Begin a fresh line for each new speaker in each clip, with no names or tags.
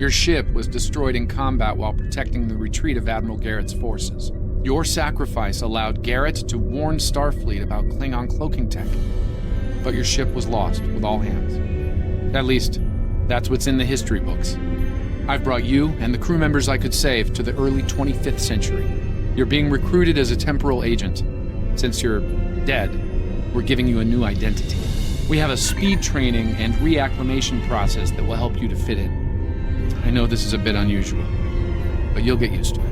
Your ship was destroyed in combat while protecting the retreat of Admiral Garrett's forces. Your sacrifice allowed Garrett to warn Starfleet about Klingon cloaking tech. But your ship was lost with all hands. At least, that's what's in the history books. I've brought you and the crew members I could save to the early 25th century. You're being recruited as a temporal agent. Since you're dead, we're giving you a new identity. We have a speed training and reacclimation process that will help you to fit in. I know this is a bit unusual, but you'll get used to it.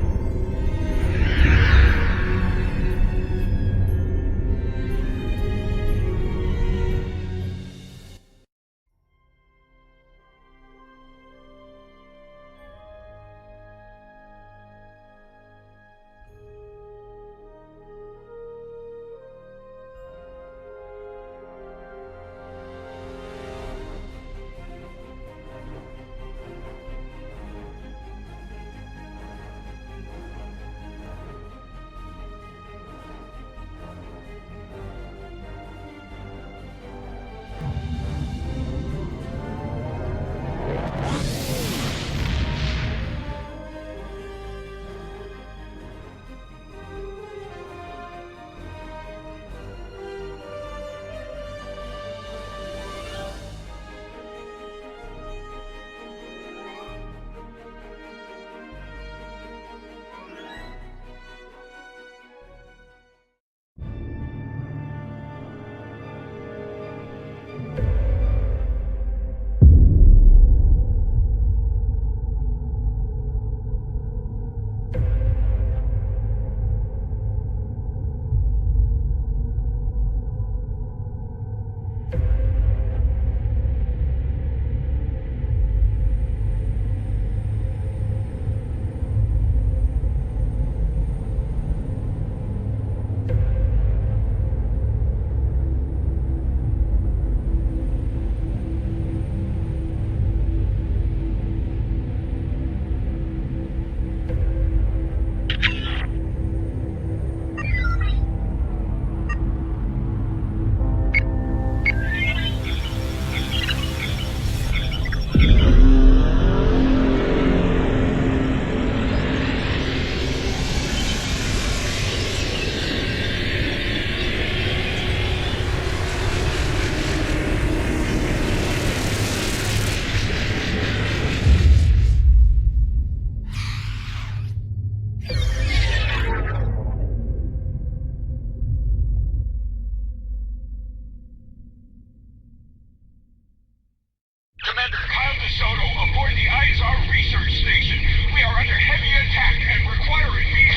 DeSoto, aboard the ISR research station. We are under heavy attack and require immediate...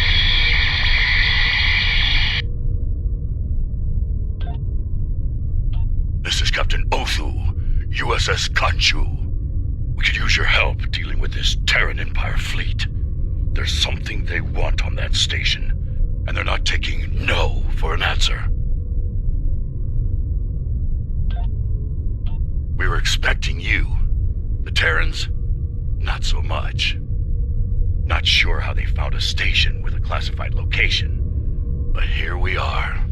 This is Captain Othu, USS Kanchu. We could use your help dealing with this Terran Empire fleet. There's something they want on that station, and they're not taking no for an answer. We were expecting you. The Terrans, not so much. Not sure how they found a station with a classified location, but here we are.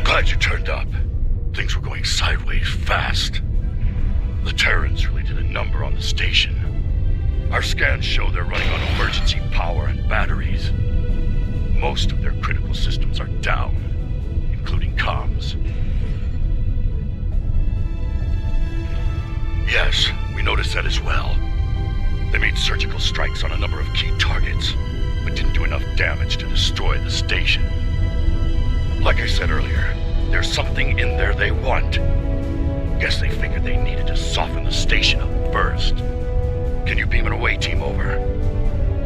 Glad you turned up. Things were going sideways fast. The Terrans really did a number on the station. Our scans show they're running on emergency power and batteries. Most of their critical systems are down, including comms. Yes, we noticed that as well. They made surgical strikes on a number of key targets, but didn't do enough damage to destroy the station. Like I said earlier, there's something in there they want. Guess they figured they needed to soften the station up first. Can you beam it away, team? Over.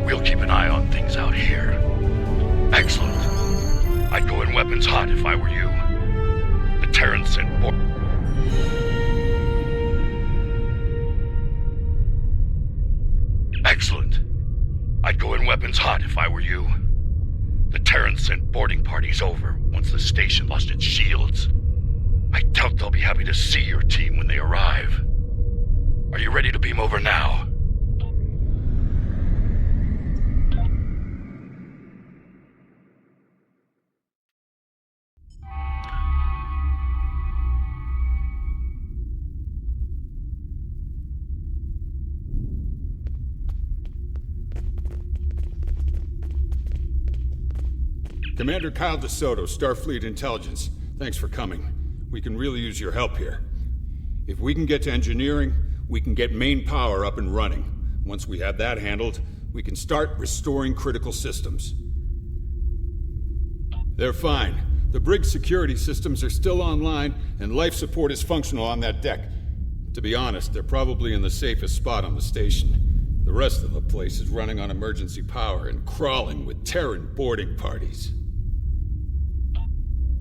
We'll keep an eye on things out here. Excellent. I'd go in weapons hot if I were you. The Terrans sent Excellent. I'd go in weapons hot if I were you. The Terrans sent boarding parties over once the station lost its shields. I doubt they'll be happy to see your team when they arrive. Are you ready to beam over now?
Commander Kyle DeSoto, Starfleet Intelligence. Thanks for coming. We can really use your help here. If we can get to engineering, we can get main power up and running. Once we have that handled, we can start restoring critical systems. They're fine. The brig's security systems are still online, and life support is functional on that deck. To be honest, they're probably in the safest spot on the station. The rest of the place is running on emergency power and crawling with Terran boarding parties.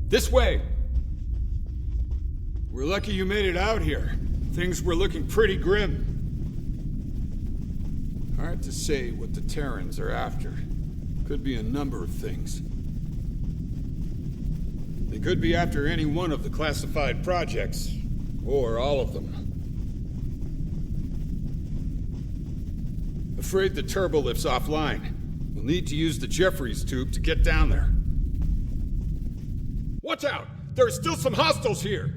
This way! We're lucky you made it out here. Things were looking pretty grim. Hard to say what the Terrans are after. Could be a number of things. They could be after any one of the classified projects, or all of them. Afraid the turbo lift's offline. We'll need to use the Jeffries tube to get down there. Watch out! There are still some hostiles here!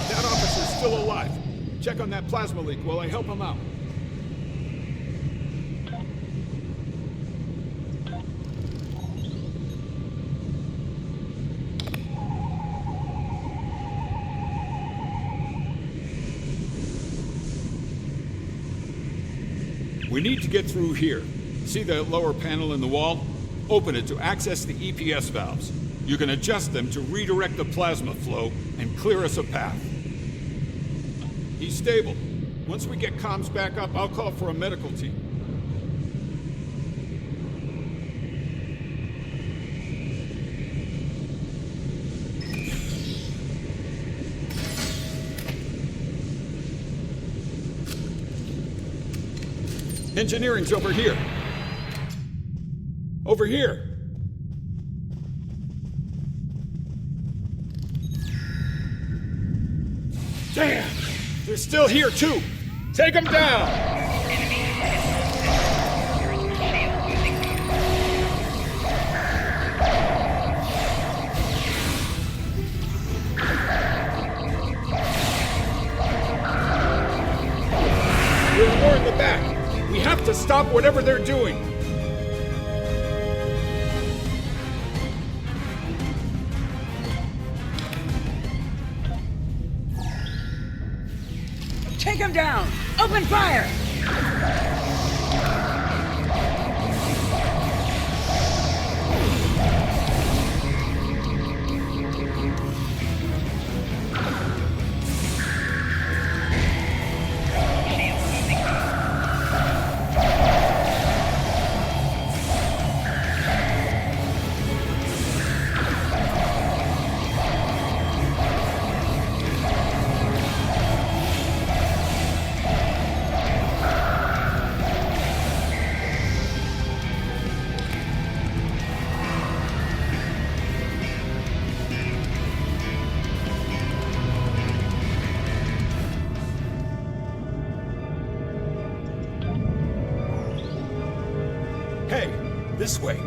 That officer's still alive. Check on that plasma leak while I help him out. We need to get through here. See that lower panel in the wall? Open it to access the EPS valves. You can adjust them to redirect the plasma flow and clear us a path. He's stable. Once we get comms back up, I'll call for a medical team. Engineering's over here. Over here. Damn! They're still here, too! Take them down!
Enemy
There's more in the back. We have to stop whatever they're doing.
Take him down! Open fire!
Hey, this way.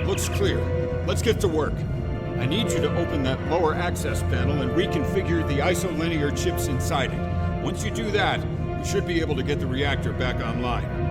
Looks clear. Let's get to work. I need you to open that lower access panel and reconfigure the isolinear chips inside it. Once you do that, we should be able to get the reactor back online.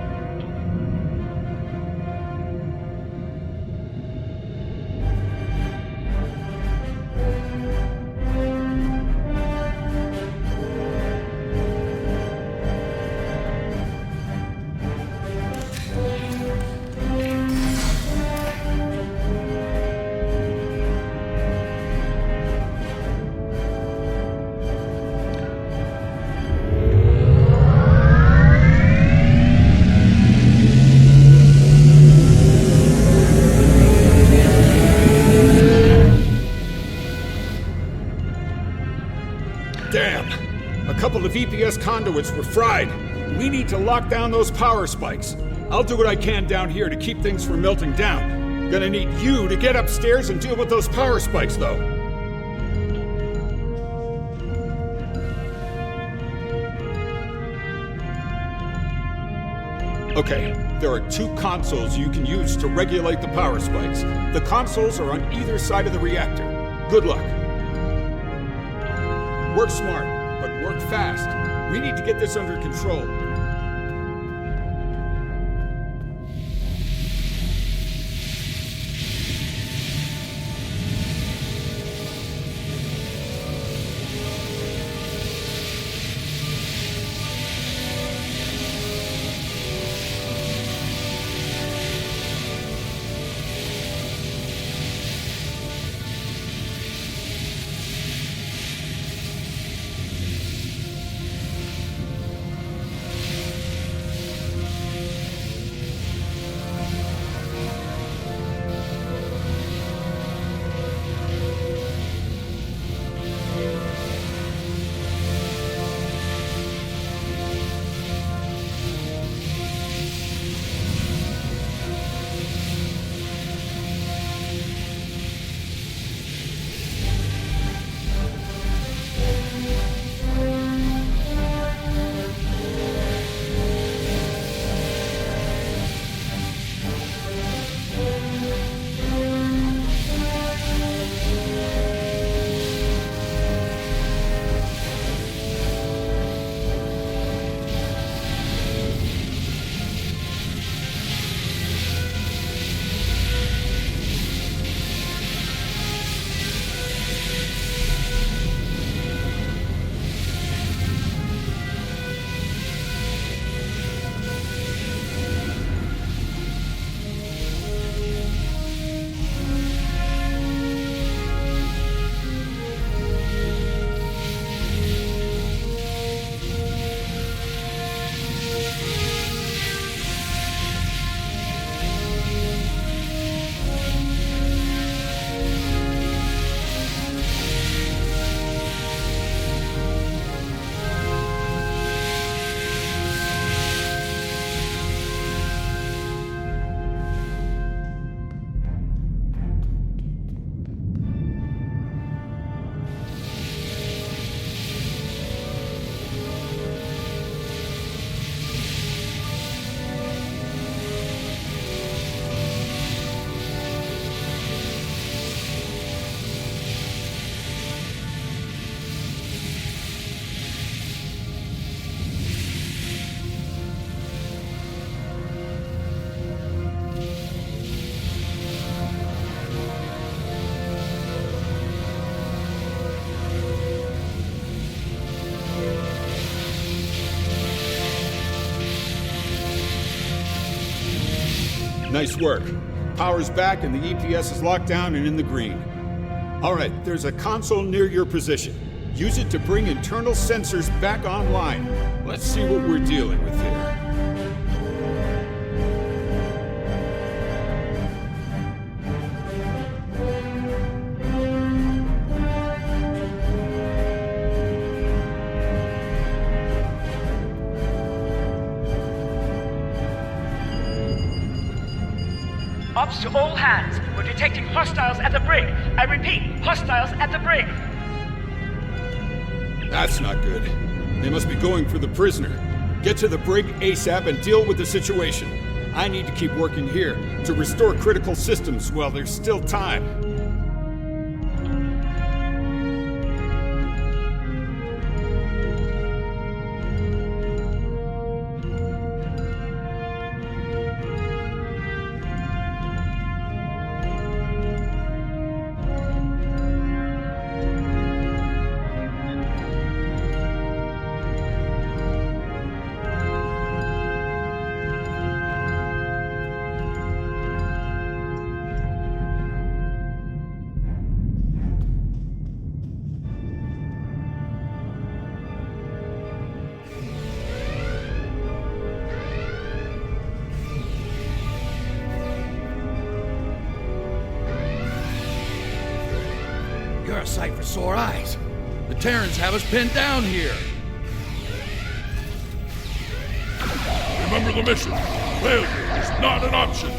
Damn! A couple of EPS conduits were fried. We need to lock down those power spikes. I'll do what I can down here to keep things from melting down. Gonna need you to get upstairs and deal with those power spikes, though. Okay, there are two consoles you can use to regulate the power spikes. The consoles are on either side of the reactor. Good luck. Work smart, but work fast. We need to get this under control. Nice work. Power's back and the EPS is locked down and in the green. All right, there's a console near your position. Use it to bring internal sensors back online. Let's see what we're dealing with here.
Ops to all hands. We're detecting hostiles at the brig. I repeat, hostiles at the brig.
That's not good. They must be going for the prisoner. Get to the brig ASAP and deal with the situation. I need to keep working here to restore critical systems while there's still time.
You're a sight for sore eyes. The Terrans have us pinned down here.
Remember the mission. Failure is not an option.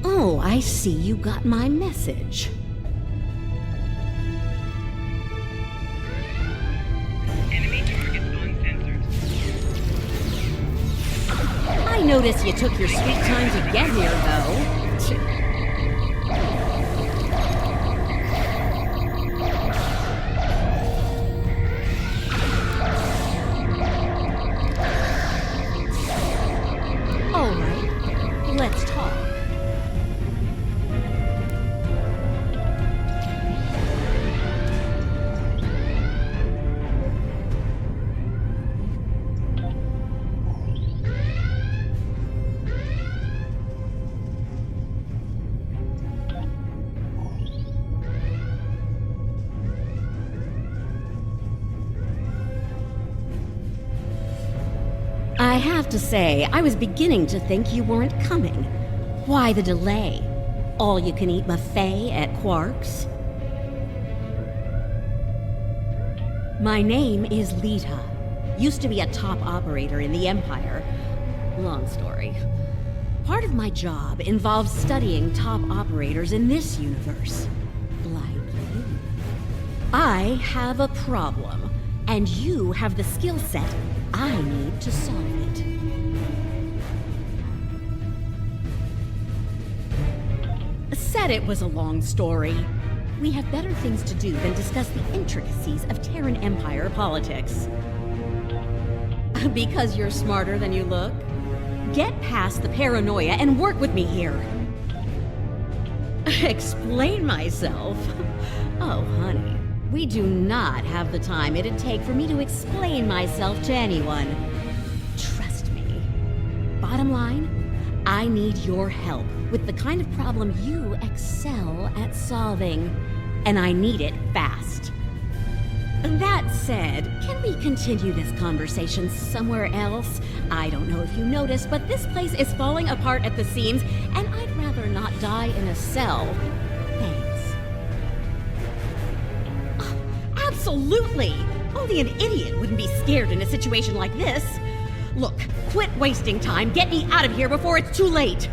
Oh, I see you got my message.
Enemy targets on sensors.
I notice you took your sweet time to get here, though. All right, let's talk. I have to say, I was beginning to think you weren't coming. Why the delay? All-you-can-eat buffet at Quark's? My name is Leeta. Used to be a top operator in the Empire. Long story. Part of my job involves studying top operators in this universe. Like you. I have a problem, and you have the skill set I need to solve it. Said it was a long story. We have better things to do than discuss the intricacies of Terran Empire politics. Because you're smarter than you look? Get past the paranoia and work with me here. Explain myself? Oh, honey. We do not have the time it'd take for me to explain myself to anyone. Trust me. Bottom line, I need your help with the kind of problem you excel at solving. And I need it fast. That said, can we continue this conversation somewhere else? I don't know if you noticed, but this place is falling apart at the seams, and I'd rather not die in a cell. Thanks. Absolutely! Only an idiot wouldn't be scared in a situation like this. Look, quit wasting time. Get me out of here before it's too late.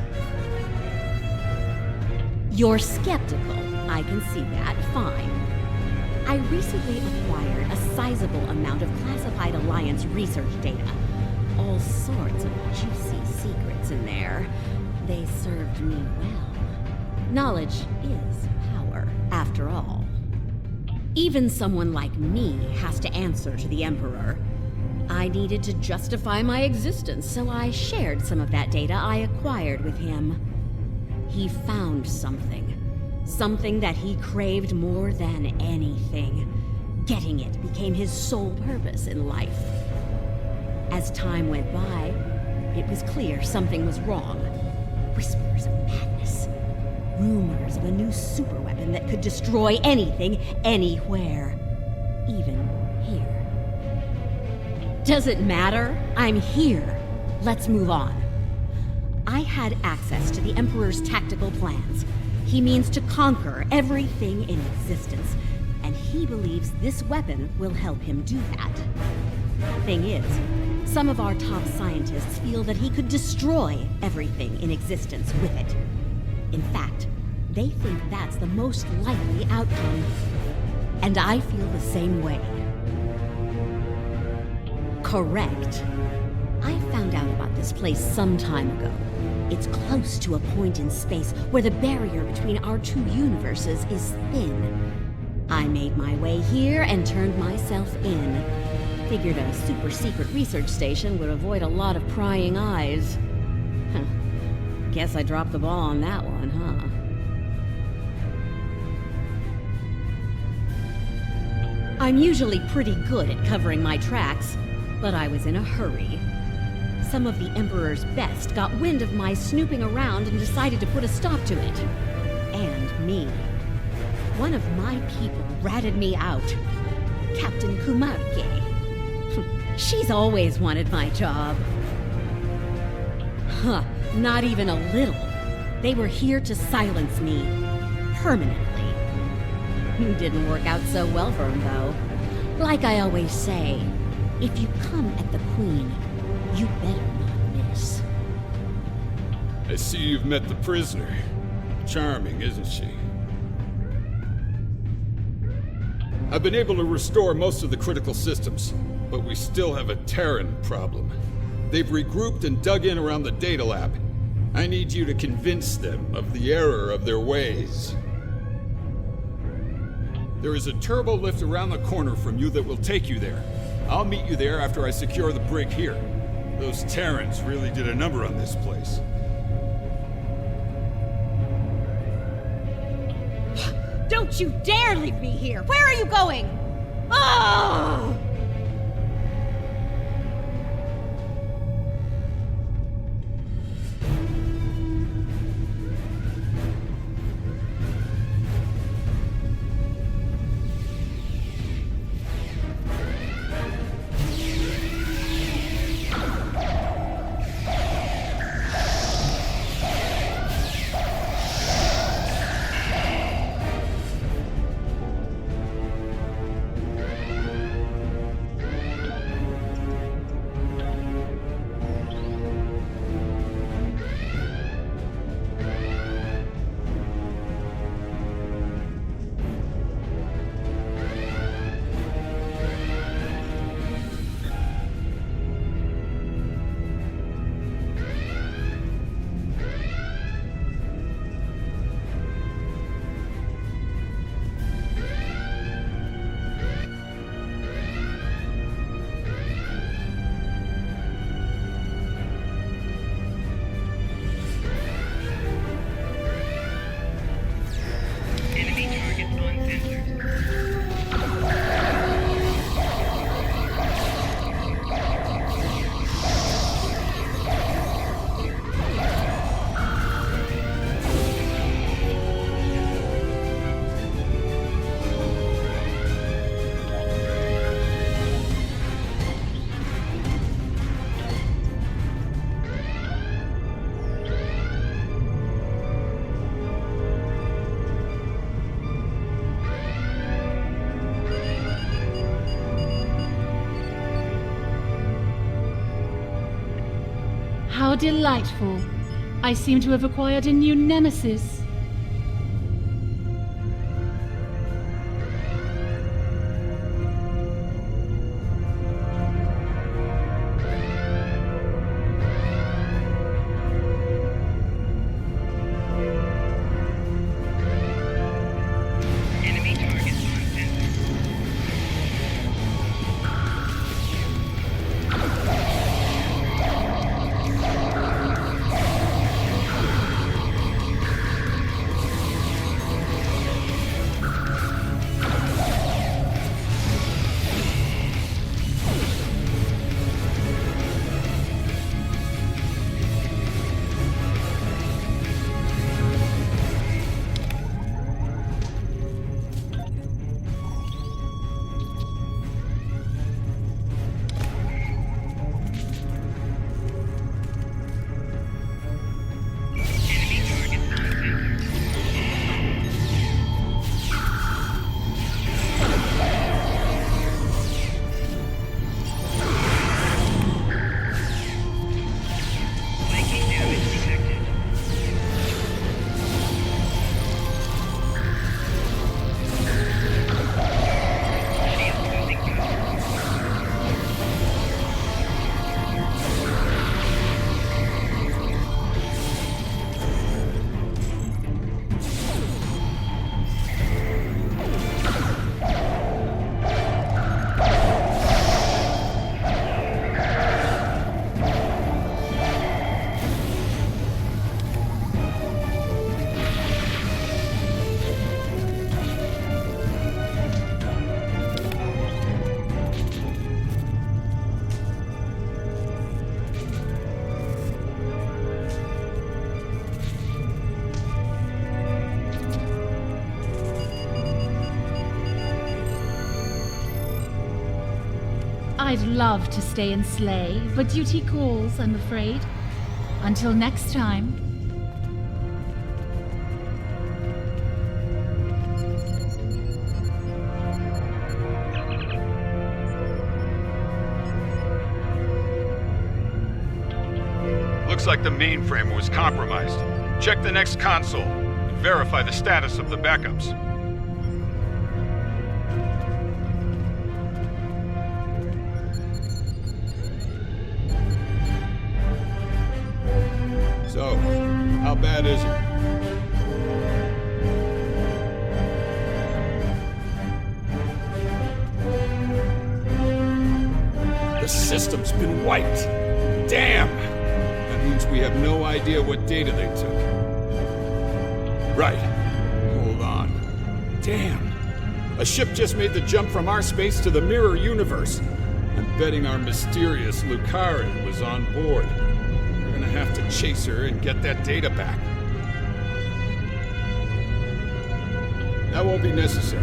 You're skeptical. I can see that. Fine. I recently acquired a sizable amount of classified Alliance research data. All sorts of juicy secrets in there. They served me well. Knowledge is power, after all. Even someone like me has to answer to the Emperor. I needed to justify my existence, so I shared some of that data I acquired with him. He found something. Something that he craved more than anything. Getting it became his sole purpose in life. As time went by, it was clear something was wrong. Whispers of madness. Rumors of a new superweapon that could destroy anything, anywhere. Even here. Does it matter? I'm here. Let's move on. I had access to the Emperor's tactical plans. He means to conquer everything in existence, and he believes this weapon will help him do that. Thing is, some of our top scientists feel that he could destroy everything in existence with it. In fact, they think that's the most likely outcome. And I feel the same way. Correct. I found out about this place some time ago. It's close to a point in space where the barrier between our two universes is thin. I made my way here and turned myself in. Figured a super secret research station would avoid a lot of prying eyes. Guess I dropped the ball on that one, huh? I'm usually pretty good at covering my tracks, but I was in a hurry. Some of the Emperor's best got wind of my snooping around and decided to put a stop to it. And me. One of my people ratted me out. Captain Kumarke. She's always wanted my job. Huh, not even a little. They were here to silence me. Permanently. Didn't work out so well for them, though. Like I always say, if you come at the Queen, you better not miss.
I see you've met the prisoner. Charming, isn't she? I've been able to restore most of the critical systems, but we still have a Terran problem. They've regrouped and dug in around the data lab. I need you to convince them of the error of their ways. There is a turbo lift around the corner from you that will take you there. I'll meet you there after I secure the brig here. Those Terrans really did a number on this place.
Don't you dare leave me here! Where are you going? Oh!
How delightful. I seem to have acquired a new nemesis. I'd love to stay and slay, but duty calls, I'm afraid. Until next time.
Looks like the mainframe was compromised. Check the next console and verify the status of the backups. So, how bad is it? The system's been wiped. Damn! That means we have no idea what data they took. Right. Hold on. Damn. A ship just made the jump from our space to the mirror universe. I'm betting our mysterious Lucari was on board. We're gonna have to chase her and get that data back. That won't be necessary.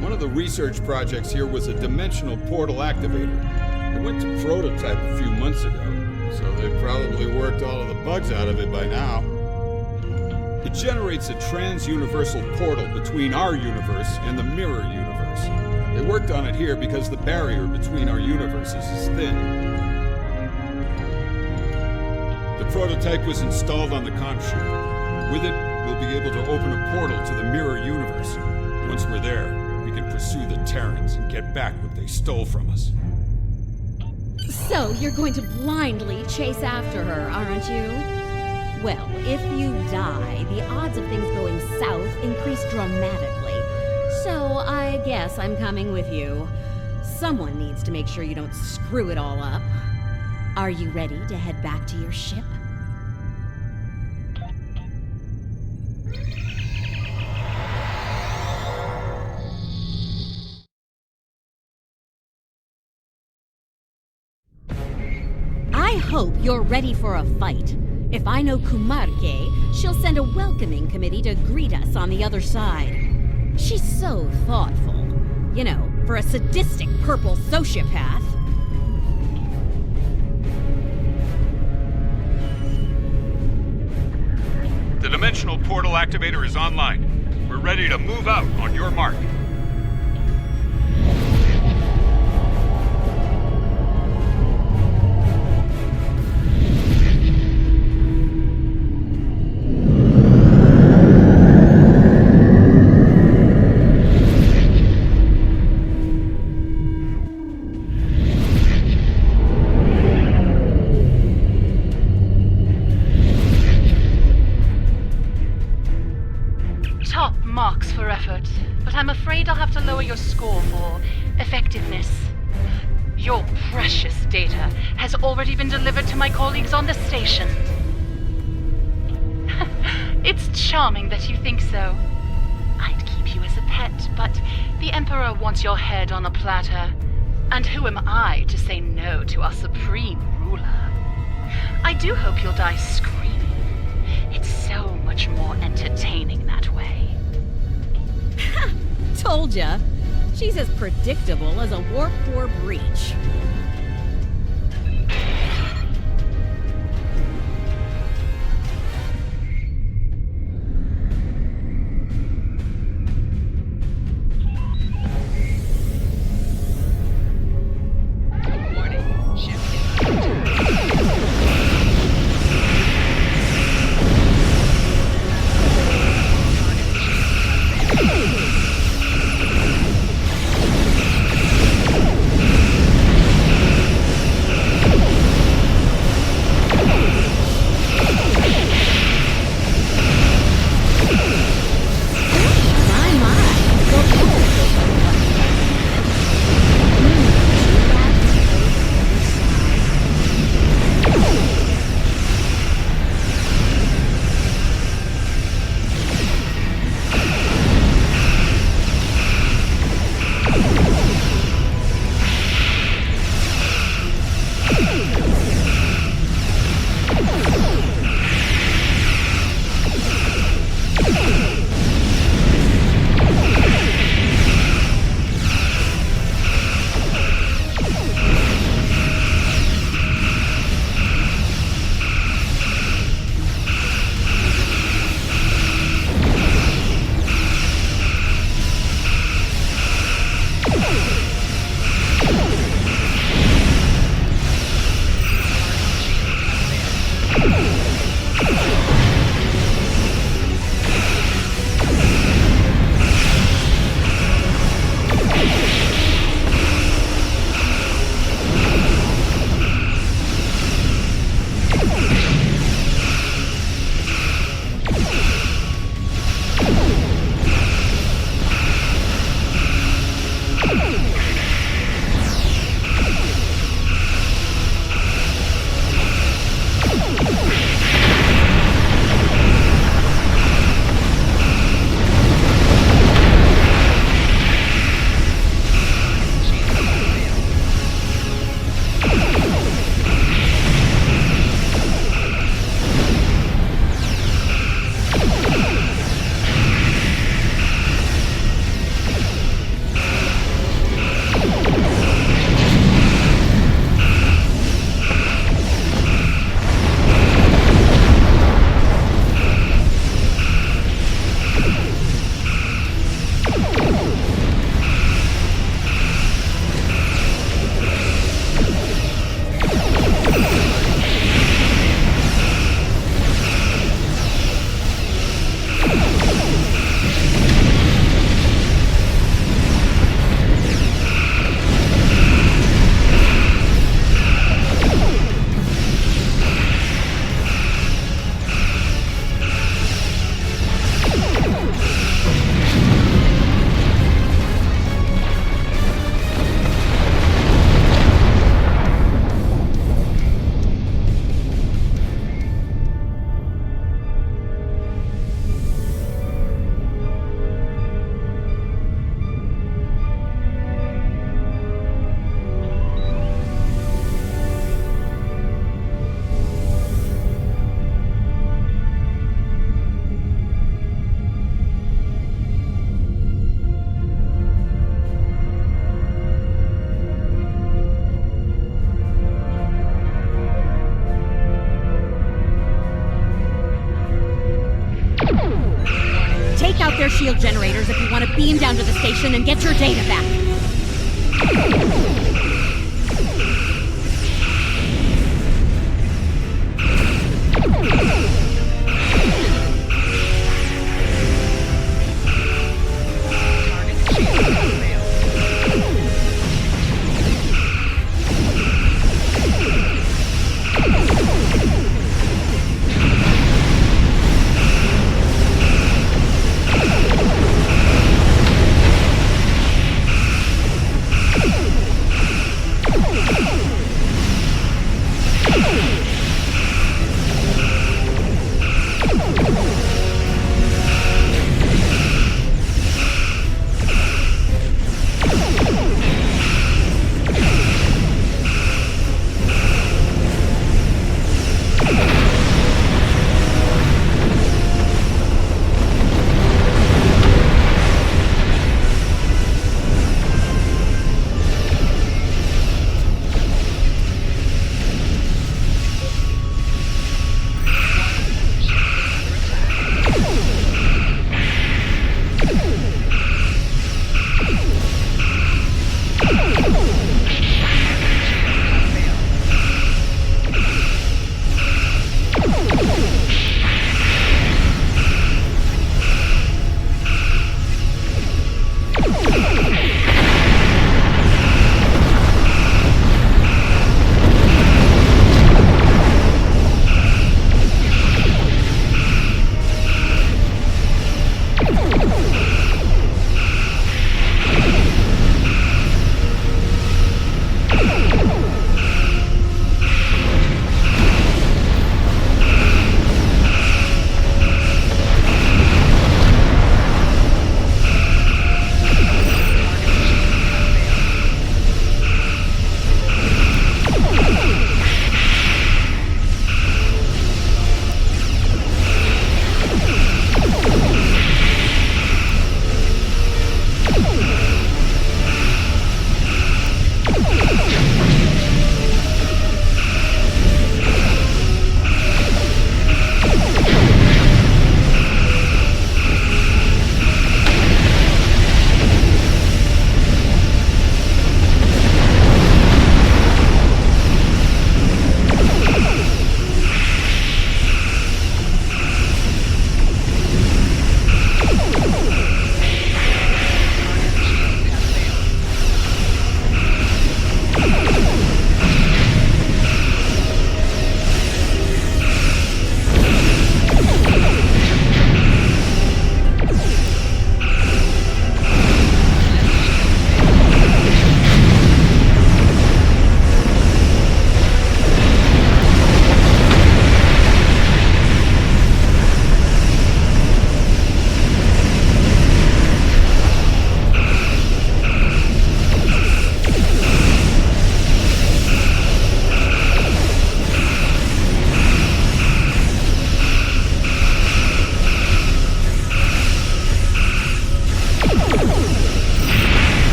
One of the research projects here was a dimensional portal activator. It went to prototype a few months ago, so they probably worked all of the bugs out of it by now. It generates a trans-universal portal between our universe and the mirror universe. They worked on it here because the barrier between our universes is thin. The prototype was installed on the comm ship. With it, we'll be able to open a portal to the mirror universe. Once we're there, we can pursue the Terrans and get back what they stole from us.
So, you're going to blindly chase after her, aren't you? Well, if you die, the odds of things going south increase dramatically. So, I guess I'm coming with you. Someone needs to make sure you don't screw it all up. Are you ready to head back to your ship? I hope you're ready for a fight. If I know Kumarke, she'll send a welcoming committee to greet us on the other side. She's so thoughtful. You know, for a sadistic purple sociopath.
The dimensional portal activator is online. We're ready to move out on your mark.
I'm afraid I'll have to lower your score for effectiveness. Your precious data has already been delivered to my colleagues on the station. It's charming that you think so. I'd keep you as a pet, but the Emperor wants your head on a platter. And who am I to say no to our supreme ruler? I do hope you'll die screaming. It's so much more entertaining that way.
Told ya. She's as predictable as a warp core breach. shield generators if you want to beam down to the station and get your data back.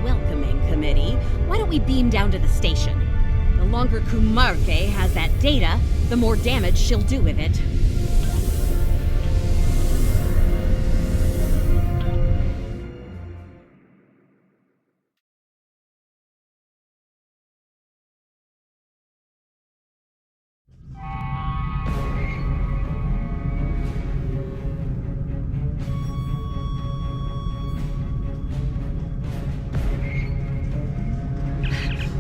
welcoming committee, why don't we beam down to the station? The longer Kumarke has that data, the more damage she'll do with it.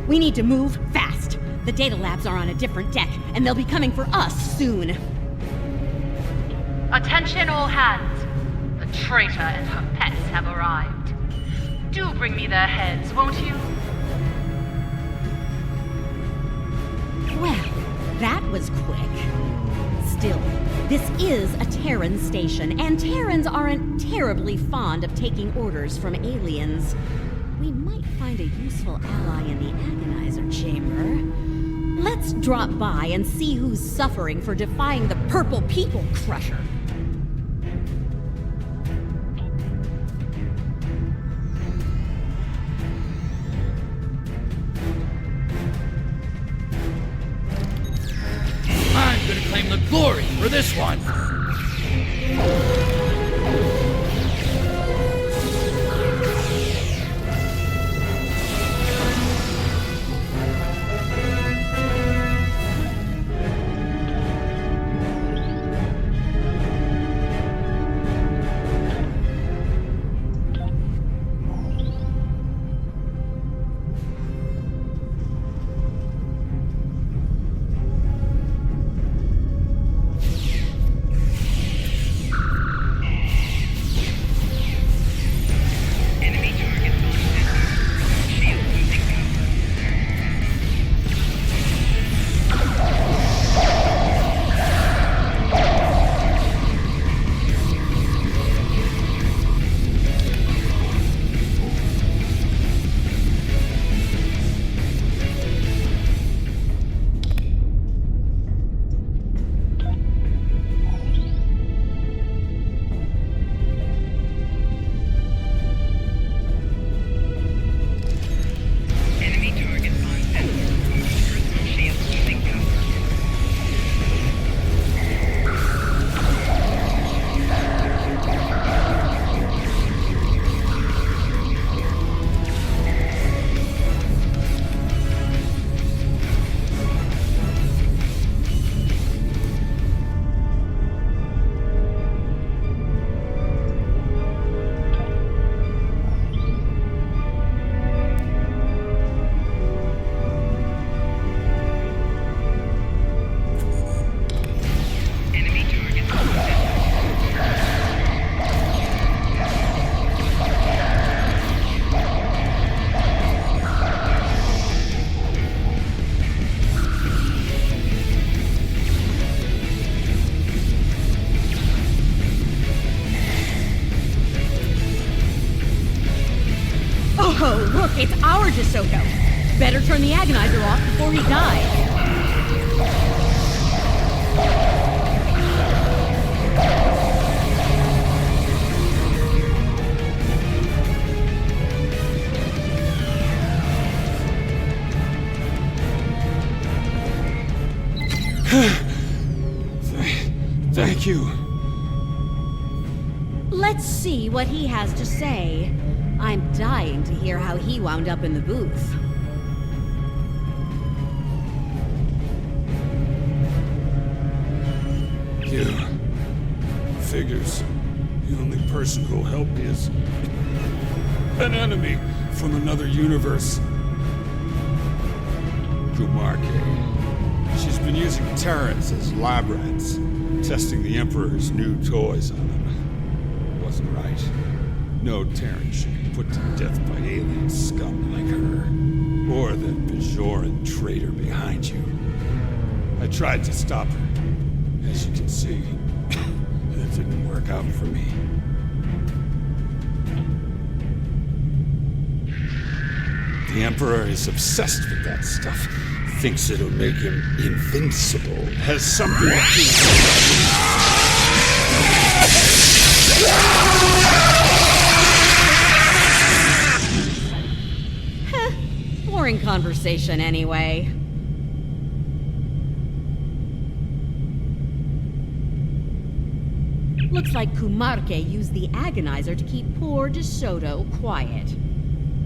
We need to move fast. The data labs are on a different deck, and they'll be coming for us soon.
Attention all hands. The traitor and her pets have arrived. Do bring me their heads, won't you?
Well, that was quick. Still, this is a Terran station, and Terrans aren't terribly fond of taking orders from aliens. We might find a useful ally in the Agonizer chamber. Let's drop by and see who's suffering for defying the Purple People Crusher.
I'm gonna claim the glory for this one!
Oh, look, it's our DeSoto. Better turn the Agonizer off before he dies.
Thank you.
Let's see what he has to say. I'm dying to hear how he wound up in the booth.
Yeah. Figures. The only person who'll help me is an enemy from another universe. Kumarke. She's been using Terrans as lab rats, testing the Emperor's new toys on them. Wasn't right. No Terran should be put to death by alien scum like her. Or that Bajoran traitor behind you. I tried to stop her. As you can see, that didn't work out for me. The Emperor is obsessed with that stuff. Thinks it'll make him invincible. Has something to do.
boring conversation anyway. Looks like Kumarke used the agonizer to keep poor DeSoto quiet.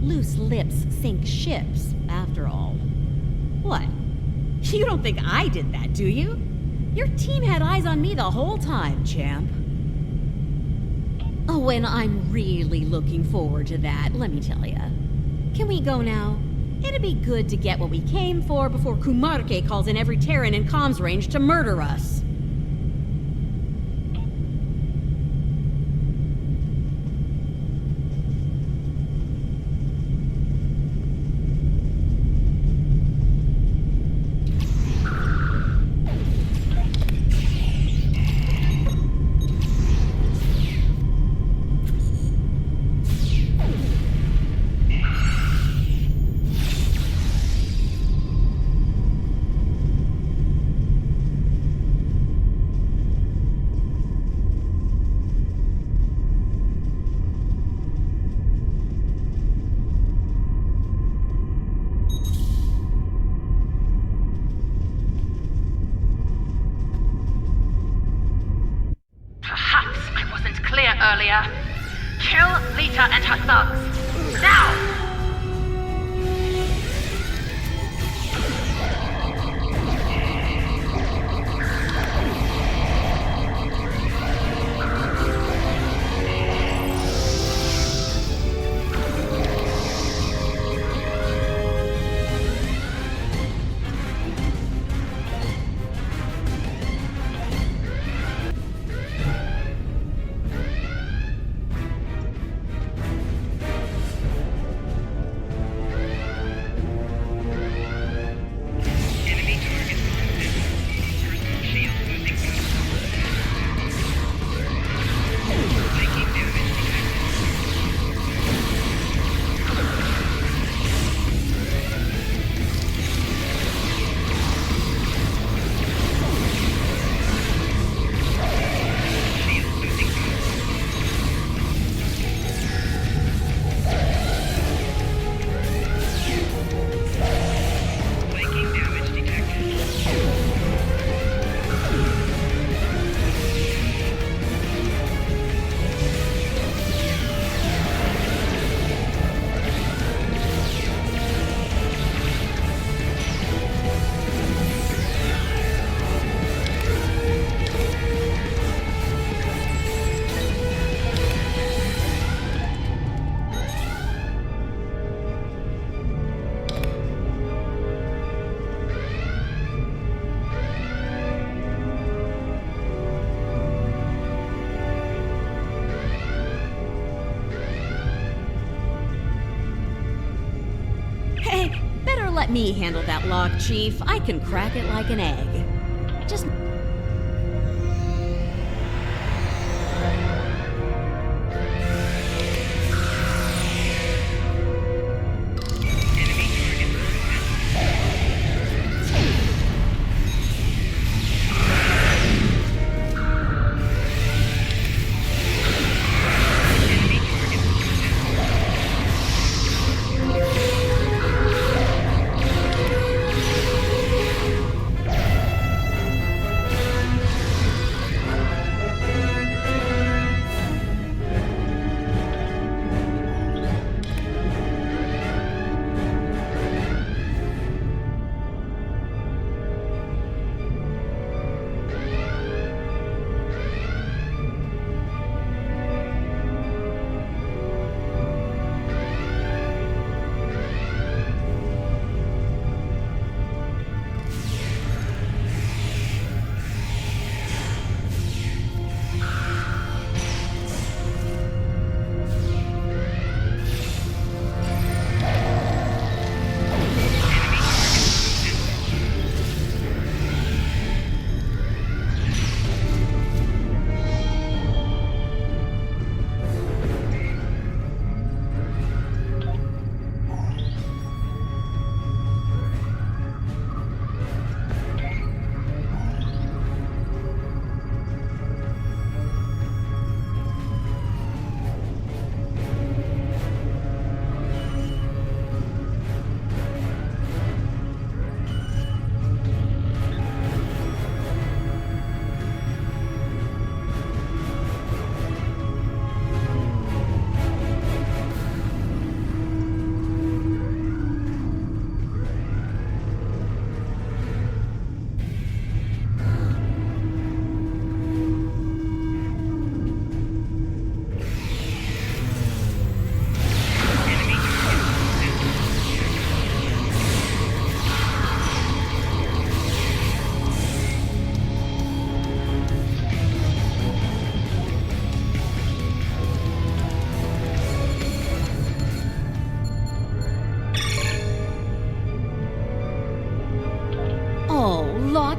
Loose lips sink ships, after all. What? You don't think I did that, do you? Your team had eyes on me the whole time, champ. Oh, and I'm really looking forward to that, let me tell ya. Can we go now? It'd be good to get what we came for before Kumarke calls in every Terran in comms range to murder us.
Earlier. Kill Leeta and her thugs. Now!
Let me handle that lock, Chief. I can crack it like an egg. Just...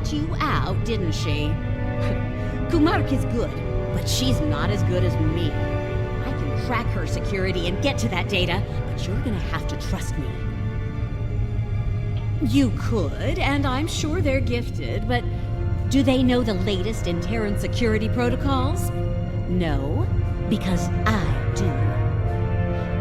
knocked you out, didn't she? Kumark is good, but she's not as good as me. I can crack her security and get to that data, but you're gonna have to trust me. You could, and I'm sure they're gifted, but do they know the latest in Terran security protocols? No, because I do.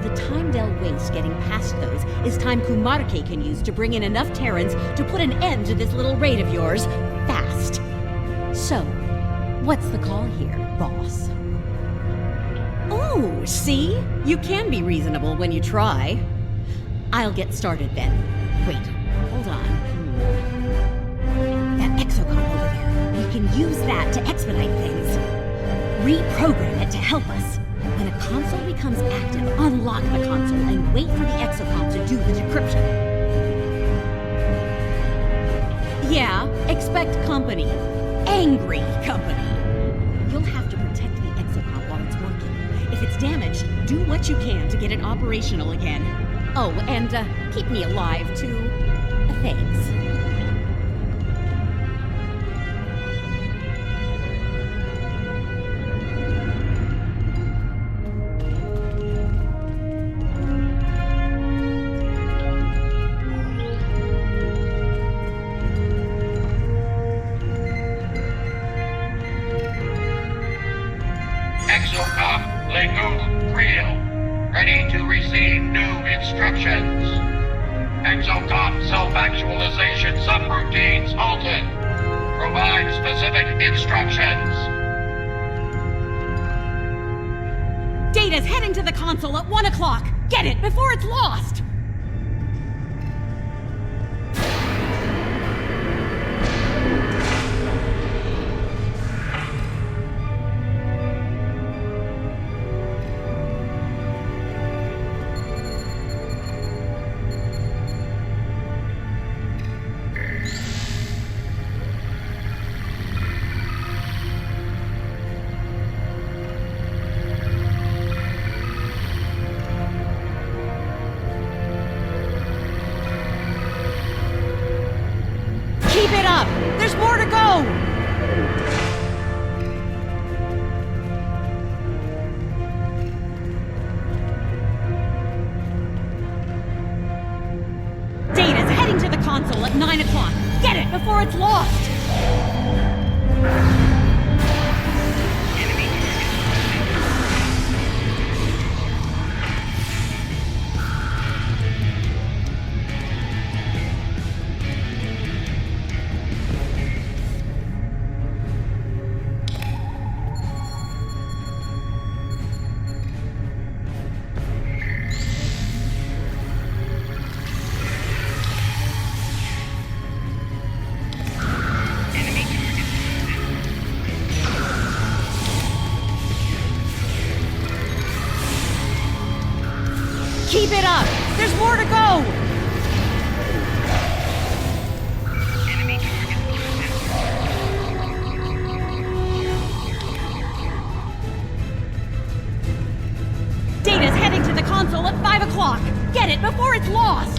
The time they'll waste getting past those is time Kumarke can use to bring in enough Terrans to put an end to this little raid of yours, fast. So, what's the call here, boss? Oh, see? You can be reasonable when you try. I'll get started then. Wait, hold on. That exocom over there. We can use that to expedite things. Reprogram it to help us. When a console becomes active, unlock the console and wait for the exocom to do the decryption. Yeah, expect company. Angry company. You'll have to protect the exocom while it's working. If it's damaged, do what you can to get it operational again. Oh, and keep me alive, too. Thanks.
Exocom, Legu, Real. Ready to receive new instructions. Exocom self-actualization subroutines halted. Provide specific instructions.
Data's heading to the console at 1 o'clock. Get it before it's lost! Keep it up! There's more to go! Data's heading to the console at 9 o'clock. Get it before it's lost! Keep it up! There's more to go!
Enemy target.
Data's heading to the console at 5 o'clock! Get it before it's lost!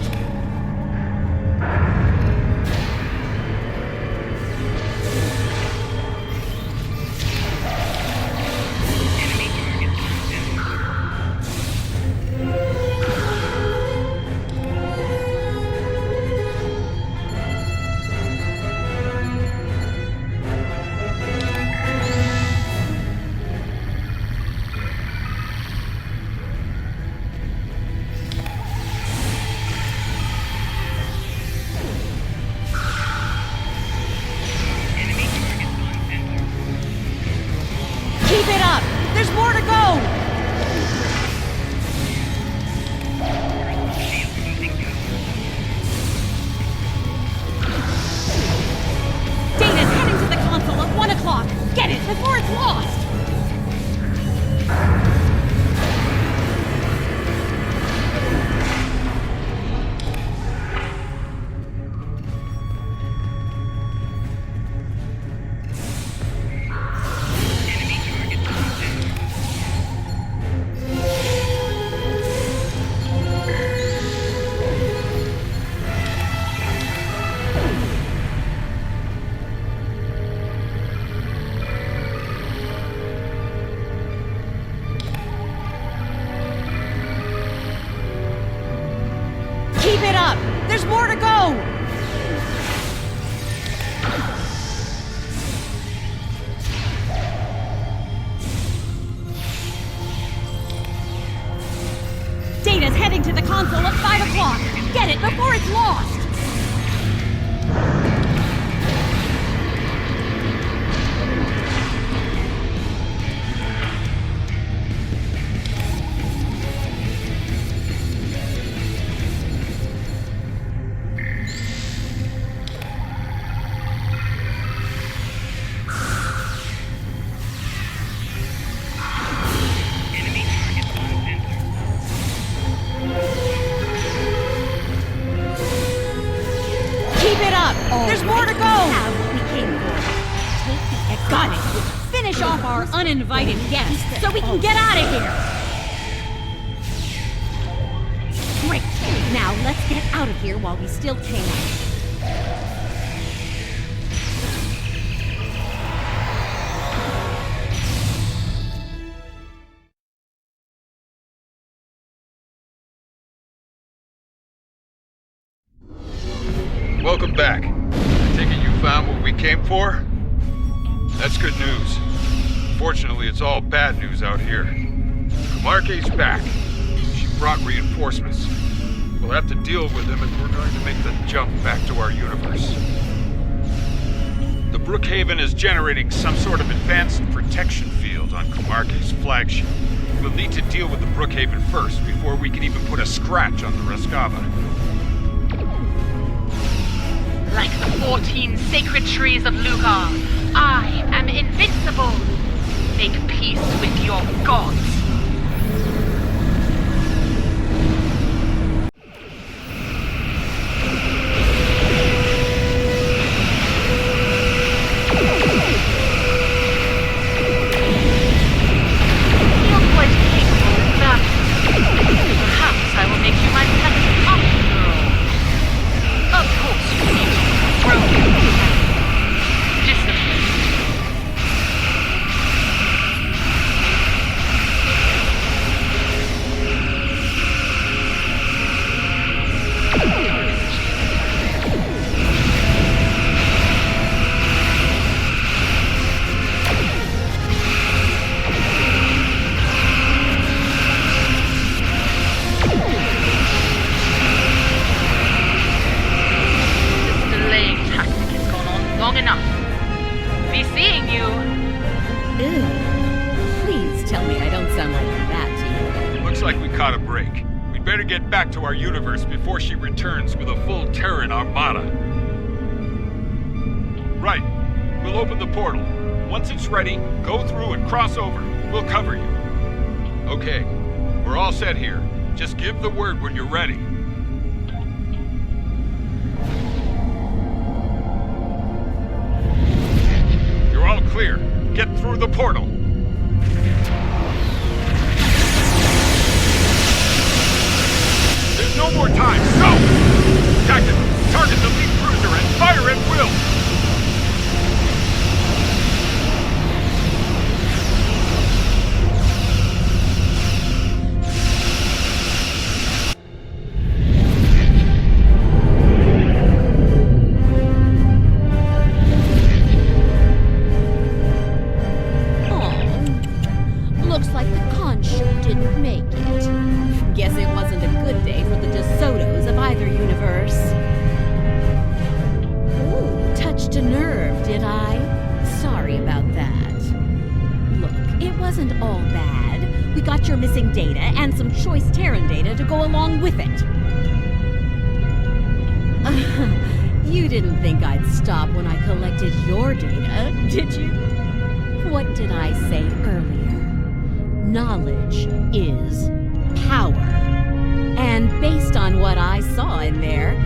up! There's more to go! Data's heading to the console at 5 o'clock! Get it before it's lost! There's more to go! Have what we came for. Take the exit. Got it! Finish off our uninvited guests so we can get out of here! Great! Now let's get out of here while we still can.
Welcome back. I take it you found what we came for? That's good news. Fortunately, it's all bad news out here. Marque's back. She brought reinforcements. We'll have to deal with them if we're going to make the jump back to our universe. The Brookhaven is generating some sort of advanced protection field on Marque's flagship. We'll need to deal with the Brookhaven first before we can even put a scratch on the Rescava.
Like the 14 sacred trees of Lugar, I am invincible. Make peace with your gods. You're quite capable in battle. Perhaps I will make you my second option girl. Of course you need to grow discipline. Long enough. Be seeing you.
Ew. Please tell me I don't sound like that to you.
Looks like we caught a break. We'd better get back to our universe before she returns with a full Terran armada. Right. We'll open the portal. Once it's ready, go through and cross over. We'll cover you. Okay. We're all set here. Just give the word when you're ready. All clear. Get through the portal. There's no more time. Go! Tactical, target the lead cruiser and fire at will.
Guess it wasn't a good day for the DeSotos of either universe. Ooh, touched a nerve, did I? Sorry about that. Look, it wasn't all bad. We got your missing data and some choice Terran data to go along with it. You didn't think I'd stop when I collected your data, did you? What did I say earlier? Knowledge is power. And based on what I saw in there,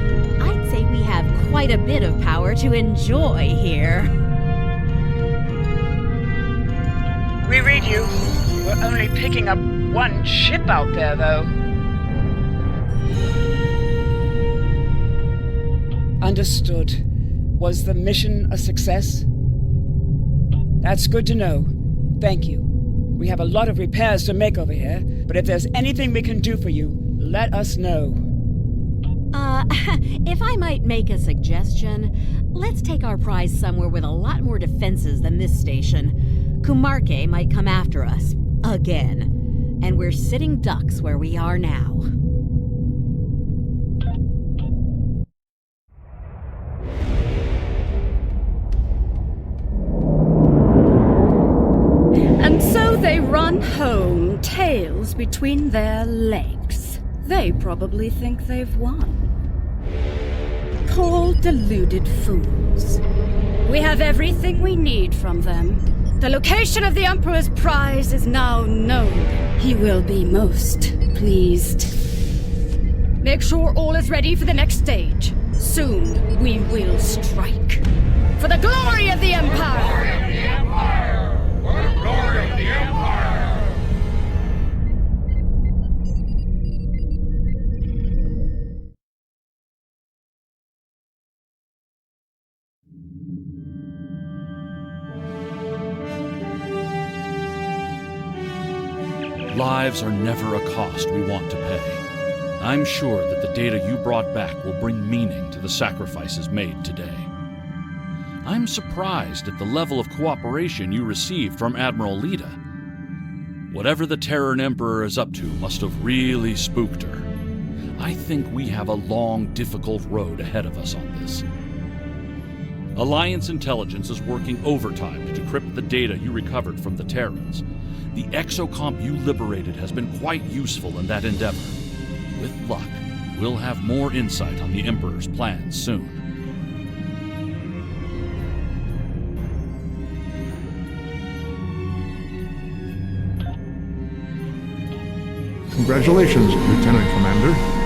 I'd say we have quite a bit of power to enjoy here.
We read you. We're only picking up one ship out there, though.
Understood. Was the mission a success? That's good to know. Thank you. We have a lot of repairs to make over here, but if there's anything we can do for you, let us know.
If I might make a suggestion, let's take our prize somewhere with a lot more defenses than this station. Kumarke might come after us. Again. And we're sitting ducks where we are now.
And so they run home, tails between their legs. They probably think they've won. Poor deluded fools. We have everything we need from them. The location of the Emperor's prize is now known. He will be most pleased. Make sure all is ready for the next stage. Soon we will strike. For the glory of the Empire!
Lives are never a cost we want to pay. I'm sure that the data you brought back will bring meaning to the sacrifices made today. I'm surprised at the level of cooperation you received from Admiral Leeta. Whatever the Terran Emperor is up to must have really spooked her. I think we have a long, difficult road ahead of us on this. Alliance intelligence is working overtime to decrypt the data you recovered from the Terrans. The exocomp you liberated has been quite useful in that endeavor. With luck, we'll have more insight on the Emperor's plans soon.
Congratulations, Lieutenant Commander.